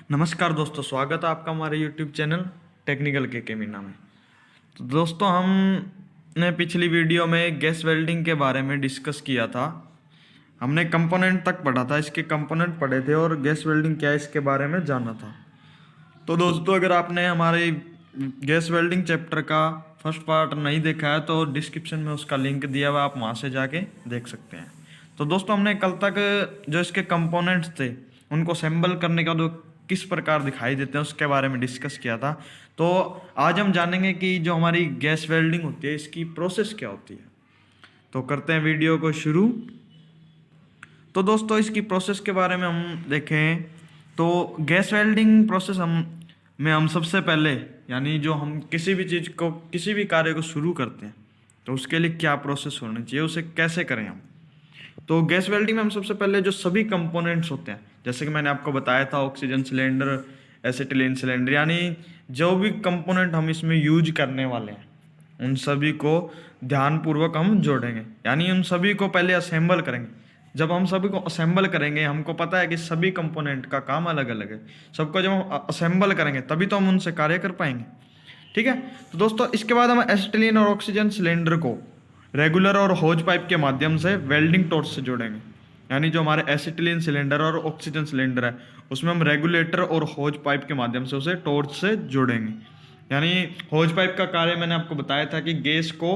नमस्कार दोस्तों, स्वागत है आपका हमारे YouTube चैनल टेक्निकल के मीना में। तो दोस्तों, हमने पिछली वीडियो में गैस वेल्डिंग के बारे में डिस्कस किया था। हमने कंपोनेंट तक पढ़ा था, इसके कंपोनेंट पढ़े थे और गैस वेल्डिंग क्या है इसके बारे में जाना था। तो दोस्तों, अगर आपने हमारे गैस वेल्डिंग चैप्टर का फर्स्ट पार्ट नहीं देखा है तो डिस्क्रिप्शन में उसका लिंक दिया हुआ, आप वहाँ से जाके देख सकते हैं। तो दोस्तों, हमने कल तक जो इसके कंपोनेंट्स थे उनको असेंबल करने का जो किस प्रकार दिखाई देते हैं उसके बारे में डिस्कस किया था। तो आज हम जानेंगे कि जो हमारी गैस वेल्डिंग होती है इसकी प्रोसेस क्या होती है। तो करते हैं वीडियो को शुरू। तो दोस्तों, इसकी प्रोसेस के बारे में हम देखें तो गैस वेल्डिंग प्रोसेस हम सबसे पहले यानी जो हम किसी भी चीज़ को किसी भी कार्य को शुरू करते हैं तो उसके लिए क्या प्रोसेस होनी चाहिए, उसे कैसे करें हम। तो गैस वेल्डिंग में हम सबसे पहले जो सभी कंपोनेंट्स होते हैं, जैसे कि मैंने आपको बताया था, ऑक्सीजन सिलेंडर, एसिटिलीन सिलेंडर, यानी जो भी कंपोनेंट हम इसमें यूज करने वाले हैं उन सभी को ध्यानपूर्वक हम जोड़ेंगे, यानी उन सभी को पहले असेंबल करेंगे। जब हम सभी को असेंबल करेंगे, हमको पता है कि सभी कंपोनेंट का काम अलग अलग है, सबको जब हम असेंबल करेंगे तभी तो हम उनसे कार्य कर पाएंगे। ठीक है। तो दोस्तों, इसके बाद हम एसिटिलीन और ऑक्सीजन सिलेंडर को रेगुलर और होज पाइप के माध्यम से वेल्डिंग टॉर्च से जोड़ेंगे। यानी जो हमारे एसिटिलीन सिलेंडर और ऑक्सीजन सिलेंडर है उसमें हम रेगुलेटर और होज पाइप के माध्यम से उसे टॉर्च से जोड़ेंगे। यानी होज पाइप का कार्य मैंने आपको बताया था कि गैस को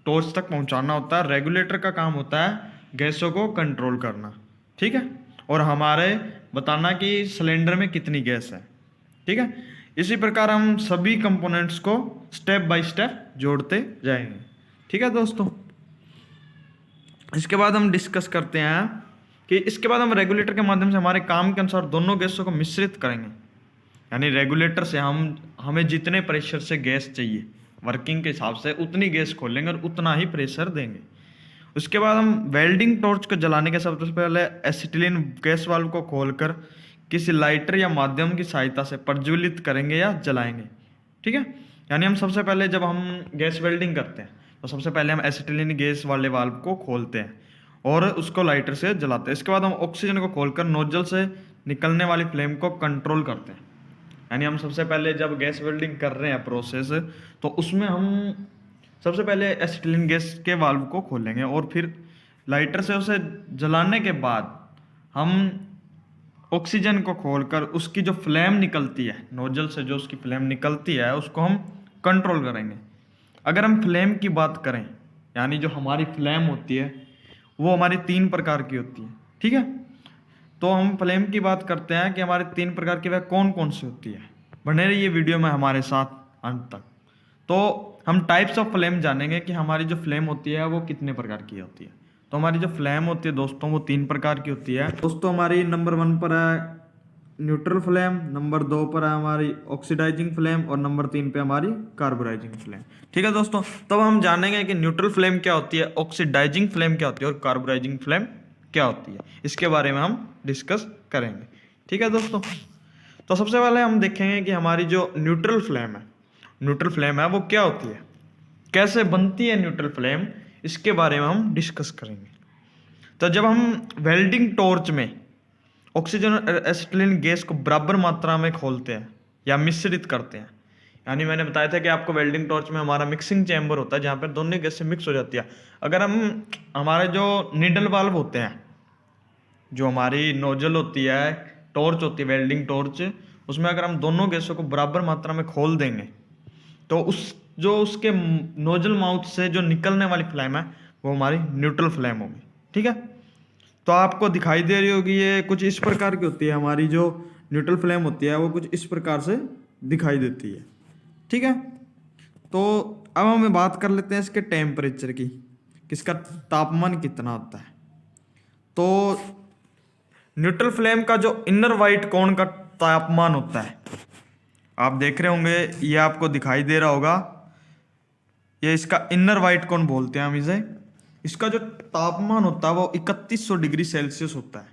टॉर्च तक पहुंचाना होता है, रेगुलेटर का काम होता है गैसों को कंट्रोल करना। ठीक है। और हमारे बताना कि सिलेंडर में कितनी गैस है। ठीक है। इसी प्रकार हम सभी कंपोनेंट्स को स्टेप बाय स्टेप जोड़ते जाएंगे। ठीक है दोस्तों। इसके बाद हम डिस्कस करते हैं कि इसके बाद हम रेगुलेटर के माध्यम से हमारे काम के अनुसार दोनों गैसों को मिश्रित करेंगे। यानी रेगुलेटर से हमें जितने प्रेशर से गैस चाहिए वर्किंग के हिसाब से उतनी गैस खोलेंगे और उतना ही प्रेशर देंगे। उसके बाद हम वेल्डिंग टॉर्च को जलाने के सबसे पहले एसिटिलीन गैस वाल्व को खोलकर किसी लाइटर या माध्यम की सहायता से प्रज्वलित करेंगे या जलाएंगे। ठीक है। यानी हम सबसे पहले जब हम गैस वेल्डिंग करते हैं तो सबसे पहले हम एसिटिलीन गैस वाले वाल्व को खोलते हैं और उसको लाइटर से जलाते हैं। इसके बाद हम ऑक्सीजन को खोलकर नोजल से निकलने वाली फ्लेम को कंट्रोल करते हैं। यानी हम सबसे पहले जब गैस वेल्डिंग कर रहे हैं प्रोसेस, तो उसमें हम सबसे पहले एसिटिलीन गैस के वाल्व को खोलेंगे और फिर लाइटर से उसे जलाने के बाद हम ऑक्सीजन को खोलकर उसकी जो फ्लेम निकलती है, नोजल से जो उसकी फ्लेम निकलती है, उसको हम कंट्रोल करेंगे। अगर हम फ्लेम की बात करें, यानी जो हमारी फ्लेम होती है वो हमारी 3 प्रकार की होती है। ठीक है। तो हम फ्लेम की बात करते हैं कि हमारे 3 प्रकार की वह कौन कौन सी होती है। बने रहिए वीडियो में हमारे साथ अंत तक। तो हम टाइप्स ऑफ फ्लेम जानेंगे कि हमारी जो फ्लेम होती है वो कितने प्रकार की होती है। तो हमारी जो फ्लेम होती है दोस्तों वो 3 प्रकार की होती है। दोस्तों, हमारी नंबर 1 पर है न्यूट्रल फ्लेम, नंबर 2 पर है हमारी ऑक्सीडाइजिंग फ्लेम और नंबर 3 पे हमारी कार्बोराइजिंग फ्लेम। ठीक है दोस्तों। तब हम जानेंगे कि न्यूट्रल फ्लेम क्या होती है, ऑक्सीडाइजिंग फ्लेम क्या होती है और कार्बोराइजिंग फ्लेम क्या होती है। इसके बारे में हम डिस्कस करेंगे। ठीक है दोस्तों। तो सबसे पहले हम देखेंगे कि हमारी जो न्यूट्रल फ्लेम है वो क्या होती है, कैसे बनती है न्यूट्रल फ्लेम, इसके बारे में हम डिस्कस करेंगे। तो जब हम वेल्डिंग टॉर्च में ऑक्सीजन और एसिटिलीन गैस को बराबर मात्रा में खोलते हैं या मिश्रित करते हैं, यानी मैंने बताया था कि आपको वेल्डिंग टॉर्च में हमारा मिक्सिंग चैम्बर होता है जहाँ पर दोनों गैसें मिक्स हो जाती है। अगर हम हमारे जो नीडल वाल्व होते हैं, जो हमारी नोजल होती है, टॉर्च होती है वेल्डिंग टॉर्च, उसमें अगर हम दोनों गैसों को बराबर मात्रा में खोल देंगे तो उसके नोजल माउथ से जो निकलने वाली फ्लेम है वो हमारी न्यूट्रल फ्लेम होगी। ठीक है। तो आपको दिखाई दे रही होगी ये कुछ इस प्रकार की होती है। हमारी जो न्यूट्रल फ्लेम होती है वो कुछ इस प्रकार से दिखाई देती है। ठीक है। तो अब हम बात कर लेते हैं इसके टेम्परेचर की, किसका तापमान कितना होता है। तो न्यूट्रल फ्लेम का जो इनर वाइट कोण का तापमान होता है, आप देख रहे होंगे, ये आपको दिखाई दे रहा होगा, ये इसका इनर वाइट कोण बोलते हैं हम इसे। इसका जो तापमान होता है वो 3100 डिग्री सेल्सियस होता है।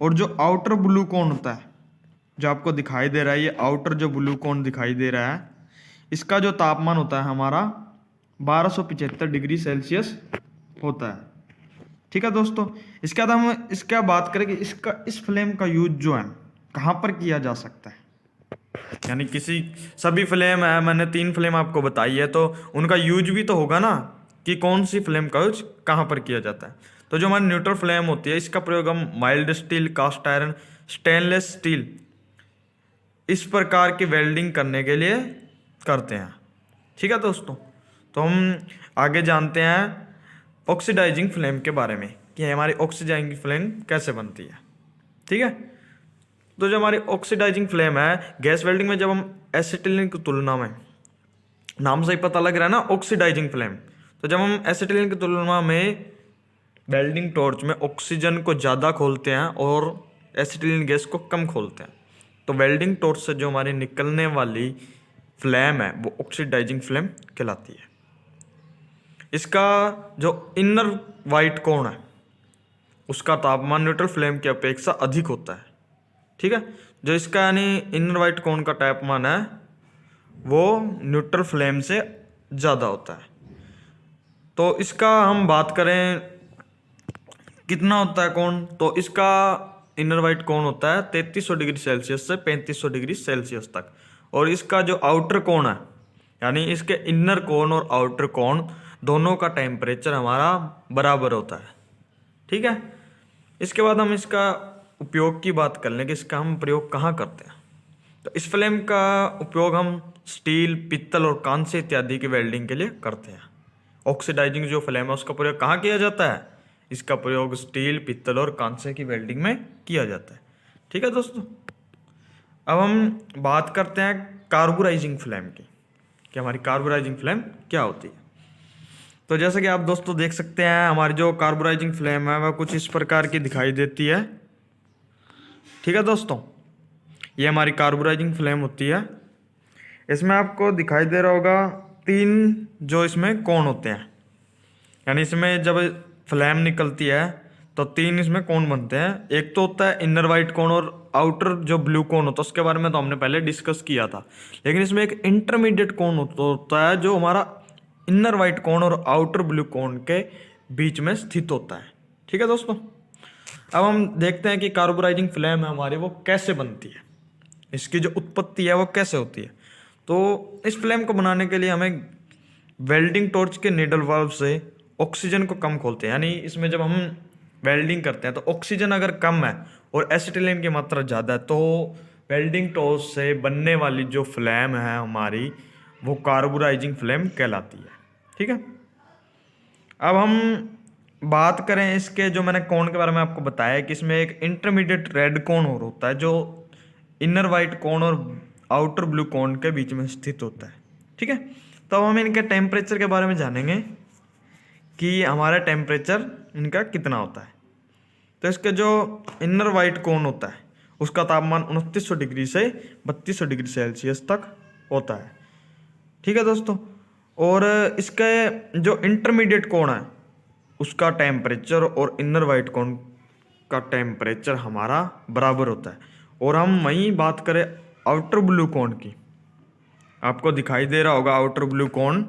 और जो आउटर ब्लू कोण होता है, जो आपको दिखाई दे रहा है, ये आउटर जो ब्लू कोण दिखाई दे रहा है, इसका जो तापमान होता है हमारा 1275 डिग्री सेल्सियस होता है। ठीक है दोस्तों। इसके बाद हम इसका बात करें कि इस फ्लेम का यूज जो है कहाँ पर किया जा सकता है, यानी किसी सभी फ्लेम है, मैंने 3 फ्लेम आपको बताई है, तो उनका यूज भी तो होगा ना कि कौन सी फ्लेम का यूज कहाँ पर किया जाता है। तो जो हमारी न्यूट्रल फ्लेम होती है इसका प्रयोग हम mild steel, cast iron, stainless steel इस प्रकार की वेल्डिंग करने के लिए करते हैं। ठीक है दोस्तों, तो हम आगे जानते हैं ऑक्सीडाइजिंग फ्लेम के बारे में कि हमारी ऑक्सीडाइजिंग फ्लेम कैसे बनती है। ठीक है, तो जो हमारी ऑक्सीडाइजिंग फ्लेम है गैस वेल्डिंग में, जब हम एसिटिलीन की तुलना में, नाम से ही पता लग रहा है ना ऑक्सीडाइजिंग फ्लेम, तो जब हम एसिटिलीन की तुलना में वेल्डिंग टॉर्च में ऑक्सीजन को ज़्यादा खोलते हैं और एसिटिलीन गैस को कम खोलते हैं, तो वेल्डिंग टॉर्च से जो हमारी निकलने वाली फ्लेम है वो ऑक्सीडाइजिंग फ्लेम कहलाती है। इसका जो इनर वाइट कोण है उसका तापमान न्यूट्रल फ्लेम की अपेक्षा अधिक होता है। ठीक है, जो इसका यानी इनर वाइट कोण का तापमान है वो न्यूट्रल फ्लेम से ज़्यादा होता है। तो इसका हम बात करें कितना होता है कोण, तो इसका इनर वाइट कोण होता है 3300 डिग्री सेल्सियस से 3500 डिग्री सेल्सियस तक। और इसका जो आउटर कोण है, यानी इसके इनर कोण और आउटर कोण दोनों का टेम्परेचर हमारा बराबर होता है। ठीक है, इसके बाद हम इसका उपयोग की बात कर लें कि इसका हम प्रयोग कहाँ करते हैं। तो इस फ्लेम का उपयोग हम स्टील, पित्तल और कांस्य इत्यादि की वेल्डिंग के लिए करते हैं। ऑक्सीडाइजिंग जो फ्लेम है उसका प्रयोग कहाँ किया जाता है, इसका प्रयोग स्टील, पित्तल और कांस्य की वेल्डिंग में किया जाता है। ठीक है दोस्तों, अब हम बात करते हैं कार्बोराइजिंग फ्लेम की कि हमारी कार्बोराइजिंग फ्लेम क्या होती है। तो जैसे कि आप दोस्तों देख सकते हैं हमारी जो कार्बोराइजिंग फ्लेम है वह कुछ इस प्रकार की दिखाई देती है। ठीक है दोस्तों, ये हमारी कार्बोराइजिंग फ्लेम होती है। इसमें आपको दिखाई दे रहा होगा 3 जो इसमें कोण होते हैं, यानी इसमें जब फ्लेम निकलती है तो 3 इसमें कोण बनते हैं। एक तो होता है इनर वाइट कोण और आउटर जो ब्लू कोण होता है, उसके बारे में तो हमने पहले डिस्कस किया था। लेकिन इसमें एक इंटरमीडिएट कोण होता है जो हमारा इनर वाइट कोण और आउटर ब्लू कोण के बीच में स्थित होता है। ठीक है दोस्तों, अब हम देखते हैं कि कार्बोराइजिंग फ्लेम है हमारी वो कैसे बनती है, इसकी जो उत्पत्ति है वो कैसे होती है। तो इस फ्लेम को बनाने के लिए हमें वेल्डिंग टॉर्च के नीडल वाल्व से ऑक्सीजन को कम खोलते हैं। यानी इसमें जब हम वेल्डिंग करते हैं तो ऑक्सीजन अगर कम है और एसिटिलीन की मात्रा ज़्यादा है तो वेल्डिंग टॉर्च से बनने वाली जो फ्लेम है हमारी वो कार्बोराइजिंग फ्लेम कहलाती है। ठीक है, अब हम बात करें इसके जो मैंने कोण के बारे में आपको बताया कि इसमें एक इंटरमीडिएट रेड कोण और होता है जो इनर वाइट कोण और आउटर ब्लू कोण के बीच में स्थित होता है। ठीक है, तो अब हम इनके टेम्परेचर के बारे में जानेंगे कि हमारा टेम्परेचर इनका कितना होता है। तो इसके जो इनर वाइट कोण होता है उसका तापमान 2900 डिग्री से 3200 डिग्री सेल्सियस तक होता है। ठीक है दोस्तों, और इसके जो इंटरमीडिएट कोण है उसका टेम्परेचर और इनर वाइट कोण का टेम्परेचर हमारा बराबर होता है। और हम वहीं बात करें आउटर ब्लू कोण की, आपको दिखाई दे रहा होगा आउटर ब्लू कोण,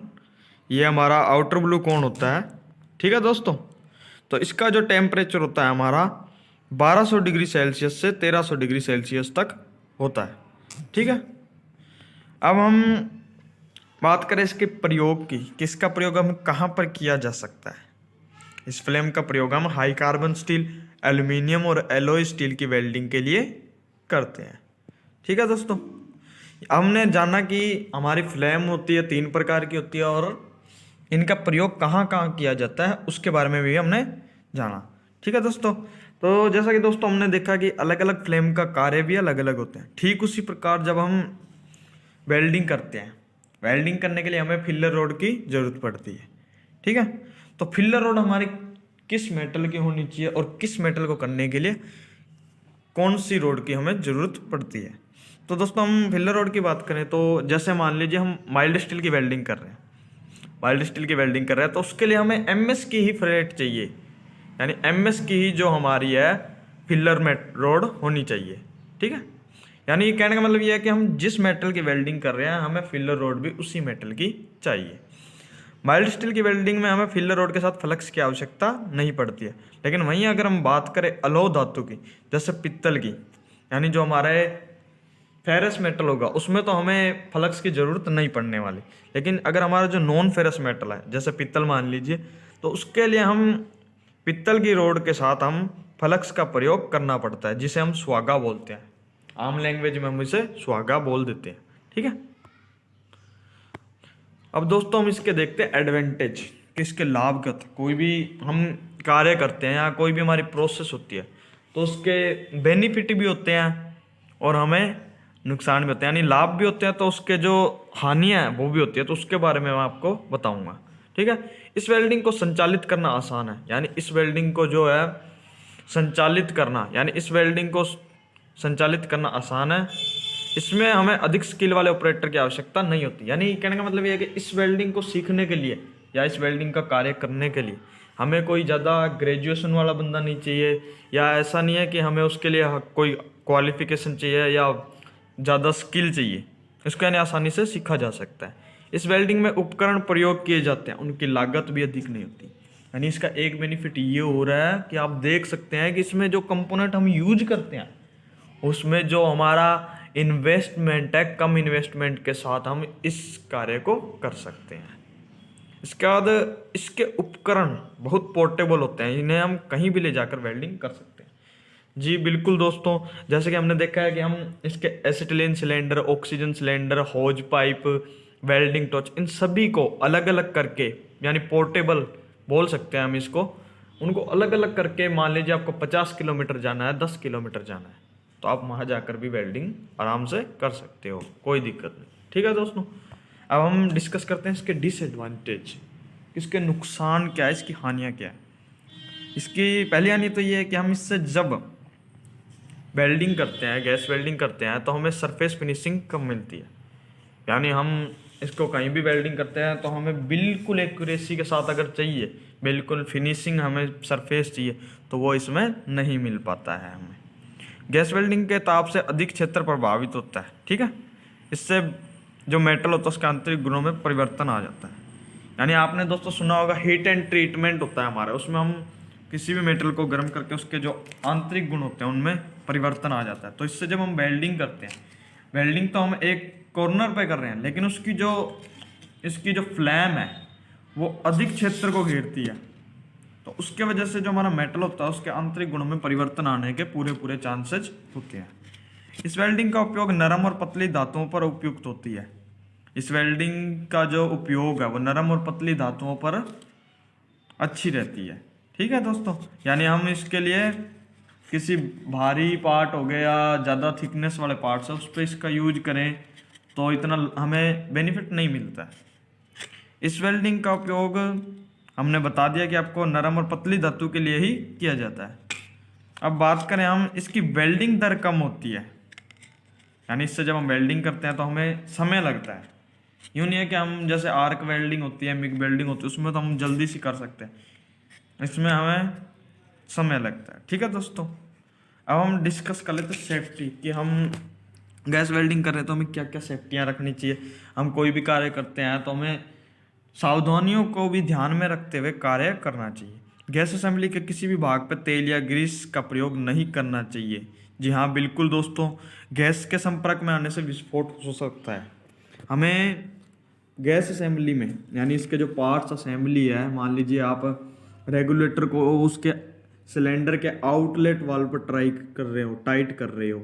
ये हमारा आउटर ब्लू कोण होता है। ठीक है दोस्तों, तो इसका जो टेम्परेचर होता है हमारा 1200 डिग्री सेल्सियस से 1300 डिग्री सेल्सियस तक होता है। ठीक है, अब हम बात करें इसके प्रयोग की, किसका प्रयोग हम कहाँ पर किया जा सकता है। इस फ्लेम का प्रयोग हम हाई कार्बन स्टील, एल्यूमिनियम और एलॉय स्टील की वेल्डिंग के लिए करते हैं। ठीक है दोस्तों, हमने जाना कि हमारी फ्लेम होती है 3 प्रकार की होती है और इनका प्रयोग कहाँ कहाँ किया जाता है उसके बारे में भी हमने जाना। ठीक है दोस्तों, तो जैसा कि दोस्तों हमने देखा कि अलग अलग फ्लेम का कार्य भी अलग अलग होते हैं। ठीक उसी प्रकार जब हम वेल्डिंग करते हैं, वेल्डिंग करने के लिए हमें फिलर रोड की ज़रूरत पड़ती है। ठीक है, तो फिलर रोड हमारी किस मेटल की होनी चाहिए और किस मेटल को करने के लिए कौन सी रोड की हमें ज़रूरत पड़ती है। तो दोस्तों हम फिलर रोड की बात करें तो जैसे मान लीजिए हम माइल्ड स्टील की वेल्डिंग कर रहे हैं, माइल्ड स्टील की वेल्डिंग कर रहे हैं तो उसके लिए हमें एमएस की ही फ्लेट चाहिए, यानी एमएस की ही जो हमारी है फिलर मेट रोड होनी चाहिए। ठीक है, यानी कहने का मतलब ये है कि हम जिस मेटल की वेल्डिंग कर रहे हैं हमें फिलर रोड भी उसी मेटल की चाहिए। माइल्ड स्टील की वेल्डिंग में हमें फिलर रोड के साथ फ्लक्स की आवश्यकता नहीं पड़ती है। लेकिन वहीं अगर हम बात करें अलोह धातु की, जैसे पित्तल की, यानी जो हमारे फेरस मेटल होगा उसमें तो हमें फ्लक्स की ज़रूरत नहीं पड़ने वाली, लेकिन अगर हमारा जो नॉन फेरस मेटल है जैसे पित्तल मान लीजिए, तो उसके लिए हम पित्तल की रोड के साथ हम फ्लक्स का प्रयोग करना पड़ता है, जिसे हम सुहागा बोलते हैं। आम लैंग्वेज में हम इसे सुहागा बोल देते हैं। ठीक है, अब दोस्तों हम इसके देखते हैं एडवांटेज कि इसके लाभ क्या था। कोई भी हम कार्य करते हैं या कोई भी हमारी प्रोसेस होती है तो उसके बेनिफिट भी होते हैं और हमें नुकसान भी होते हैं, यानी लाभ भी होते हैं, तो उसके जो हानियाँ हैं वो भी होती है, तो उसके बारे में मैं आपको बताऊंगा। ठीक है, इस वेल्डिंग को संचालित करना आसान है, यानी इस वेल्डिंग को जो है संचालित करना, यानी इस वेल्डिंग को संचालित करना आसान है। इसमें हमें अधिक स्किल वाले ऑपरेटर की आवश्यकता नहीं होती। यानी कहने का मतलब ये है कि इस वेल्डिंग को सीखने के लिए या इस वेल्डिंग का कार्य करने के लिए हमें कोई ज़्यादा ग्रेजुएशन वाला बंदा नहीं चाहिए, या ऐसा नहीं है कि हमें उसके लिए कोई क्वालिफिकेशन चाहिए या ज़्यादा स्किल चाहिए। इसको यानी आसानी से सीखा जा सकता है। इस वेल्डिंग में उपकरण प्रयोग किए जाते हैं, उनकी लागत भी अधिक नहीं होती। यानी इसका एक बेनिफिट ये हो रहा है कि आप देख सकते हैं कि इसमें जो कंपोनेंट हम यूज करते हैं उसमें जो हमारा इन्वेस्टमेंट है, कम इन्वेस्टमेंट के साथ हम इस कार्य को कर सकते हैं। इसके बाद इसके उपकरण बहुत पोर्टेबल होते हैं, इन्हें हम कहीं भी ले जाकर वेल्डिंग कर सकते हैं। जी बिल्कुल दोस्तों, जैसे कि हमने देखा है कि हम इसके acetylene cylinder, oxygen cylinder, hose pipe, welding torch, इन सभी को अलग अलग करके, यानी पोर्टेबल बोल सकते हैं हम इसको, उनको अलग अलग करके, मान लीजिए आपको 50 किलोमीटर जाना है, 10 किलोमीटर जाना है, तो आप वहाँ जाकर भी वेल्डिंग आराम से कर सकते हो, कोई दिक्कत नहीं। ठीक है दोस्तों, अब हम डिस्कस करते हैं इसके डिसएडवांटेज, इसके नुकसान क्या है, इसकी हानियाँ क्या है। इसकी पहली हानि तो ये है कि हम इससे जब वेल्डिंग करते हैं, गैस वेल्डिंग करते हैं, तो हमें सरफेस फिनिशिंग कम मिलती है। यानी हम इसको कहीं भी वेल्डिंग करते हैं तो हमें बिल्कुल एक्यूरेसी के साथ अगर चाहिए, बिल्कुल फिनिशिंग हमें सरफेस चाहिए, तो वो इसमें नहीं मिल पाता है हमें। गैस वेल्डिंग के ताप से अधिक क्षेत्र प्रभावित होता है। ठीक है, इससे जो मेटल होता है उसके आंतरिक गुणों में परिवर्तन आ जाता है। यानी आपने दोस्तों सुना होगा हीट एंड ट्रीटमेंट होता है हमारा, उसमें हम किसी भी मेटल को गर्म करके उसके जो आंतरिक गुण होते हैं उनमें परिवर्तन आ जाता है। तो इससे जब हम वेल्डिंग करते हैं, वेल्डिंग तो हम एक कॉर्नर पे कर रहे हैं, लेकिन इसकी जो फ्लैम है वो अधिक क्षेत्र को घेरती है, तो उसके वजह से जो हमारा मेटल होता है उसके आंतरिक गुणों में परिवर्तन आने के पूरे चांसेस होते हैं। इस वेल्डिंग का उपयोग नरम और पतली धातुओं पर उपयुक्त होती है। इस वेल्डिंग का जो उपयोग है वो नरम और पतली धातुओं पर अच्छी रहती है। ठीक है दोस्तों, यानी हम इसके लिए किसी भारी पार्ट हो गया या ज़्यादा थिकनेस वाले पार्ट्स है उस पर इसका यूज करें तो इतना हमें बेनिफिट नहीं मिलता है। इस वेल्डिंग का उपयोग हमने बता दिया कि आपको नरम और पतली धातु के लिए ही किया जाता है। अब बात करें हम, इसकी वेल्डिंग दर कम होती है, यानी इससे जब हम वेल्डिंग करते हैं तो हमें समय लगता है। यूँ नहीं है कि हम जैसे आर्क वेल्डिंग होती है, मिग वेल्डिंग होती है, उसमें तो हम जल्दी से कर सकते हैं, इसमें हमें समय लगता है। ठीक है दोस्तों, अब हम डिस्कस कर लेते हैं सेफ्टी, कि हम गैस वेल्डिंग कर रहे हैं तो हमें क्या क्या सेफ्टियाँ रखनी चाहिए। हम कोई भी कार्य करते हैं तो हमें सावधानियों को भी ध्यान में रखते हुए कार्य करना चाहिए। गैस असेंबली के किसी भी भाग पर तेल या ग्रीस का प्रयोग नहीं करना चाहिए। जी हाँ बिल्कुल दोस्तों, गैस के संपर्क में आने से विस्फोट हो सकता है। हमें गैस असेंबली में, यानी इसके जो पार्ट्स असेंबली है, मान लीजिए आप रेगुलेटर को उसके सिलेंडर के आउटलेट वाल्व पर टाइट कर रहे हो,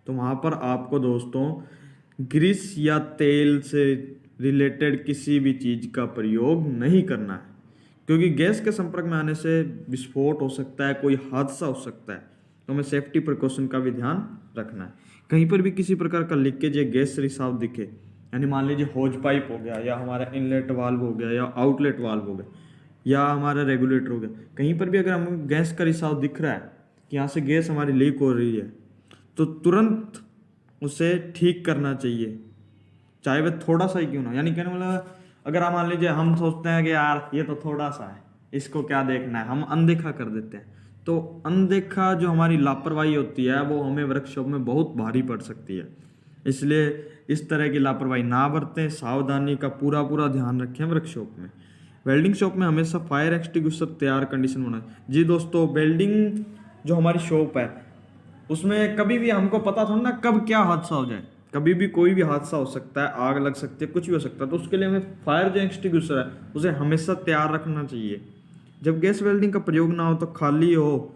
तो वहाँ पर आपको दोस्तों ग्रीस या तेल से रिलेटेड किसी भी चीज़ का प्रयोग नहीं करना है, क्योंकि गैस के संपर्क में आने से विस्फोट हो सकता है, कोई हादसा हो सकता है। तो हमें सेफ्टी प्रिकॉशन का भी ध्यान रखना है। कहीं पर भी किसी प्रकार का लीकेज या गैस रिसाव दिखे, यानी मान लीजिए होज पाइप हो गया या हमारा इनलेट वाल्व हो गया या आउटलेट वाल्व हो गया या हमारा रेगुलेटर हो गया, कहीं पर भी अगर हमें गैस का रिसाव दिख रहा है कि यहाँ से गैस हमारी लीक हो रही है, तो तुरंत उसे ठीक करना चाहिए, चाहे वह थोड़ा सा ही क्यों ना। यानी कहने वाला, अगर हम मान लीजिए हम सोचते हैं कि यार ये तो थोड़ा सा है, इसको क्या देखना है, हम अनदेखा कर देते हैं, तो अनदेखा जो हमारी लापरवाही होती है वो हमें वर्कशॉप में बहुत भारी पड़ सकती है। इसलिए इस तरह की लापरवाही ना बरतें, सावधानी का पूरा ध्यान रखें वर्कशॉप में। वेल्डिंग शॉप में हमेशा फायर एक्सटिंग्विशर तैयार कंडीशन होना है। जी दोस्तों, वेल्डिंग जो हमारी शॉप है उसमें कभी भी हमको पता थोड़ा ना कब क्या हादसा हो जाए, कभी भी कोई भी हादसा हो सकता है, आग लग सकती है, कुछ भी हो सकता है। तो उसके लिए हमें फायर जो एक्सटिंग्विशर है उसे हमेशा तैयार रखना चाहिए। जब गैस वेल्डिंग का प्रयोग ना हो तो खाली हो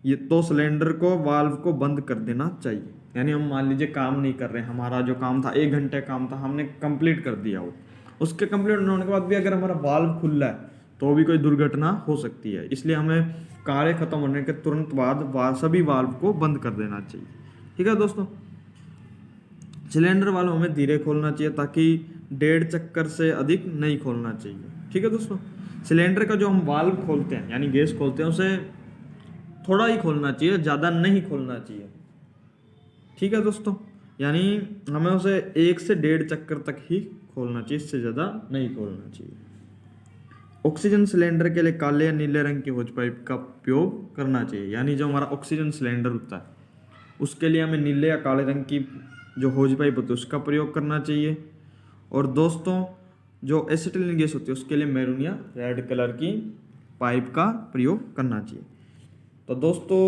ये तो सिलेंडर को वाल्व को बंद कर देना चाहिए। यानी हम मान लीजिए काम नहीं कर रहे हैं, हमारा जो काम था 1 घंटे काम था, हमने कंप्लीट कर दिया वो, उसके कंप्लीट होने के बाद भी अगर हमारा वाल्व खुला है तो भी कोई दुर्घटना हो सकती है। इसलिए हमें कार्य खत्म होने के तुरंत बाद सभी वाल्व को बंद कर देना चाहिए। ठीक है दोस्तों, सिलेंडर वाल्व हमें धीरे खोलना चाहिए ताकि 1.5 चक्कर से अधिक नहीं खोलना चाहिए। ठीक है दोस्तों, सिलेंडर का जो हम वाल्व खोलते हैं यानी गैस खोलते हैं उसे थोड़ा ही खोलना चाहिए, ज़्यादा नहीं खोलना चाहिए। ठीक है दोस्तों, यानी हमें उसे 1 से 1.5 चक्कर तक ही खोलना चाहिए, इससे ज़्यादा नहीं खोलना चाहिए। ऑक्सीजन सिलेंडर के लिए काले या नीले रंग की होज पाइप का उपयोग करना चाहिए। यानी जो हमारा ऑक्सीजन सिलेंडर होता है उसके लिए हमें नीले या काले रंग की जो होज पाइप होती है उसका प्रयोग करना चाहिए। और दोस्तों जो एसिटिलीन गैस होती है उसके लिए मैरून या रेड कलर की पाइप का प्रयोग करना चाहिए। तो दोस्तों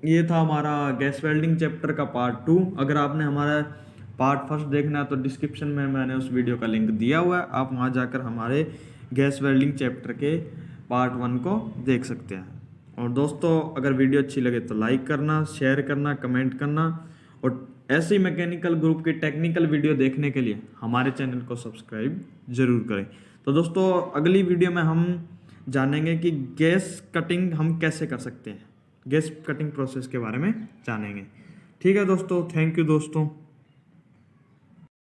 ये था हमारा गैस वेल्डिंग चैप्टर का पार्ट 2। अगर आपने हमारा पार्ट 1 देखना है तो डिस्क्रिप्शन में मैंने उस वीडियो का लिंक दिया हुआ है, आप वहाँ जाकर हमारे गैस वेल्डिंग चैप्टर के पार्ट 1 को देख सकते हैं। और दोस्तों अगर वीडियो अच्छी लगे तो लाइक करना, शेयर करना, कमेंट करना, और ऐसी मैकेनिकल ग्रुप की टेक्निकल वीडियो देखने के लिए हमारे चैनल को सब्सक्राइब जरूर करें। तो दोस्तों अगली वीडियो में हम जानेंगे कि गैस कटिंग हम कैसे कर सकते हैं, गैस कटिंग प्रोसेस के बारे में जानेंगे। ठीक है दोस्तों, थैंक यू दोस्तों।